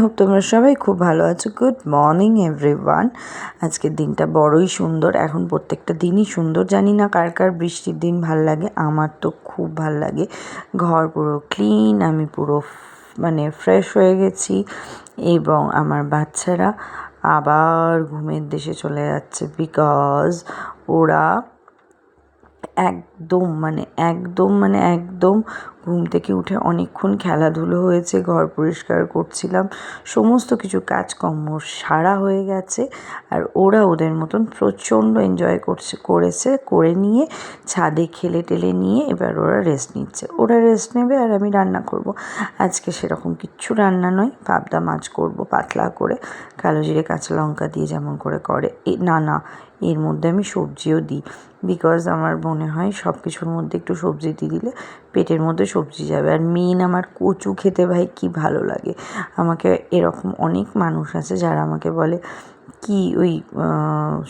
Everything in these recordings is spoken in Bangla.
হোপ তোমরা সবাই খুব ভালো আছো। Good morning everyone. আজকের দিনটা বড়ই সুন্দর। এখন প্রত্যেকটা দিনই সুন্দর। জানি না কার কার বৃষ্টির দিন ভাল লাগে, আমার তো খুব ভাল লাগে। ঘর পুরো ক্লিন, আমি পুরো ফ্রেশ হয়ে গেছি এবং আমার বাচ্চারা আবার ঘুমের দেশে চলে যাচ্ছে, বিকজ ওরা একদম ঘুম থেকে উঠে অনেকক্ষণ খেলাধুলো হয়েছে, ঘর পরিষ্কার করছিলাম, সমস্ত কিছু কাজকর্ম সারা হয়ে গেছে। আর ওরা ওদের মতন প্রচণ্ড এনজয় করে নিয়ে ছাদে খেলে টেলে নিয়ে এবার ওরা রেস্ট নেবে আর আমি রান্না করব। আজকে সেরকম কিচ্ছু রান্না নয়, পাবদা মাছ করব পাতলা করে, কালো জিরে কাঁচা লঙ্কা দিয়ে যেমন করে না এর মধ্যে আমি সবজিও দিই, বিকজ আমার মনে হয় সব কিছুর মধ্যে একটু সবজি দিয়ে দিলে পেটের মধ্যে সবজি যাবে। আর মেন আমার কচু খেতে ভাই কি ভালো লাগে। আমাকে এরকম অনেক মানুষ আছে যারা আমাকে বলে কি ওই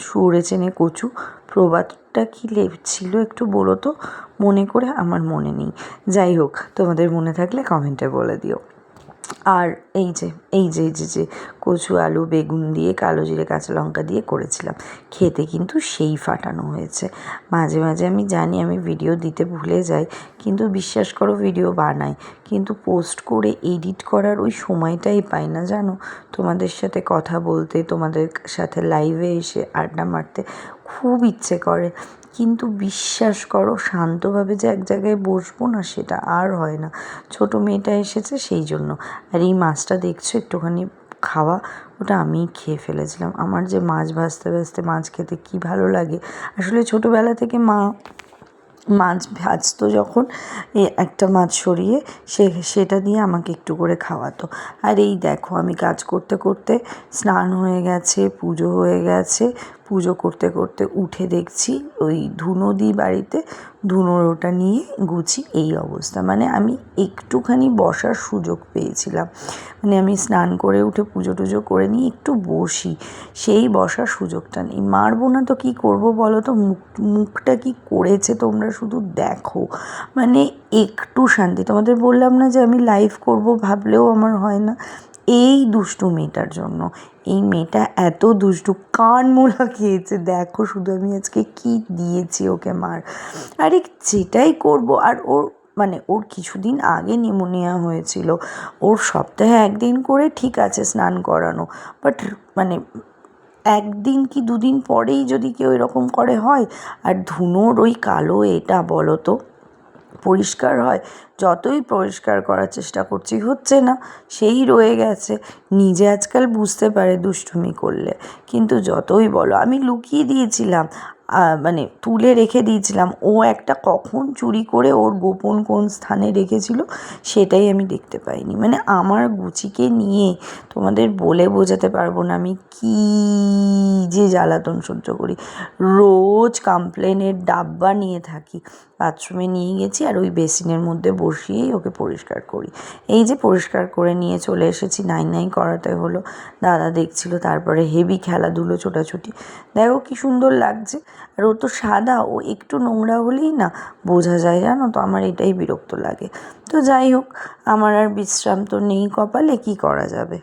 সুরে চেনে কচু প্রবাদটা কি ছিল একটু বলো তো, মনে করে, আমার মনে নেই। যাই হোক, তোমাদের মনে থাকলে কমেন্টে বলে দিও। আর এই যে কচু আলু বেগুন দিয়ে কালো জিরে কাঁচা লঙ্কা দিয়ে করেছিলাম, খেতে কিন্তু সেই ফাটানো হয়েছে। মাঝে মাঝে আমি জানি আমি ভিডিও দিতে ভুলে যাই, কিন্তু বিশ্বাস করো ভিডিও বানাই, কিন্তু পোস্ট করে এডিট করার ওই সময়টাই পাই না জানো। তোমাদের সাথে কথা বলতে, তোমাদের সাথে লাইভে এসে আড্ডা মারতে খুব ইচ্ছে করে, কিন্তু বিশ্বাস করো শান্তভাবে যে এক জায়গায় বসবো না, সেটা আর হয় না। ছোটো মেয়েটা এসেছে সেই জন্য। আর এই মাছটা দেখছো একটুখানি খাওয়া, ওটা আমিই খেয়ে ফেলেছিলাম। আমার যে মাছ ভাজতে ভাজতে মাছ খেতে কী ভালো লাগে। আসলে ছোটোবেলা থেকে মা মাছ ভাজতো যখন, একটা মাছ সরিয়ে সেটা দিয়ে আমাকে একটু করে খাওয়াতো। আর এই দেখো আমি কাজ করতে করতে স্নান হয়ে গেছে, পুজো হয়ে গেছে, পুজো করতে করতে উঠে দেখছি ওই ধুনো দিই বাড়িতে, ধুনোর ওটা নিয়ে গুছি, এই অবস্থা। আমি একটুখানি বসার সুযোগ পেয়েছিলাম, আমি স্নান করে উঠে পুজো টুজো করে নিয়ে একটু বসি, সেই বসার সুযোগটা নেই। মারবো না তো কী করবো বলো তো, মুখটা কি করেছে তোমরা শুধু দেখো, একটু শান্তি। তোমাদের বললাম না যে আমি লাইভ করব ভাবলেও আমার হয় না, এই দুষ্টু মেয়েটার জন্য। এই মেয়েটা এত দুষ্টু, কান মোলা খেয়েছে, দেখো শুধু আমি আজকে কি দিয়েছি ওকে মার। আরে যেটাই করব, আর ওর কিছুদিন আগে নিউমোনিয়া হয়েছিল, ওর সপ্তাহে একদিন করে ঠিক আছে স্নান করানো, বাট একদিন কি দুদিন পরেই যদি কেউ এরকম করে হয়। আর ধুনোর ওই কালো এটা বলো তো পরিষ্কার হয়? যতই পরিষ্কার করার চেষ্টা করছি হচ্ছে না, সেই রয়ে গেছে। নিজে আজকাল বুঝতে পারে দুষ্টুমি করলে, কিন্তু যতই বলো, আমি লুকিয়ে দিয়েছিলাম, তুলে রেখে দিয়েছিলাম। ও একটা কখন চুরি করে ওর গোপন কোন স্থানে রেখেছিল সেটাই আমি দেখতে পাইনি। আমার গুচিকে নিয়ে তোমাদের বলে বোঝাতে পারবো না আমি কী যে জ্বালাতন সহ্য করি। রোজ কমপ্লেনের ডাব্বা নিয়ে থাকি, বাথরুমে নিয়ে গেছি আর ওই বেসিনের মধ্যে বসিয়েই ওকে পরিষ্কার করি। এই যে পরিষ্কার করে নিয়ে চলে এসেছি, নাই করাতে হলো, দাদা দেখছিল, তারপরে হেভি খেলাধুলো ছোটাছুটি, দেখো কি সুন্দর লাগছে। আর ও তো সাদা, ও একটু নোংরা হলেই না বোঝা যায় জানো তো, আমার এটাই বিরক্ত লাগে। তো যাই হোক, আমার আর বিশ্রাম তো নেই কপালে, কি করা যাবে।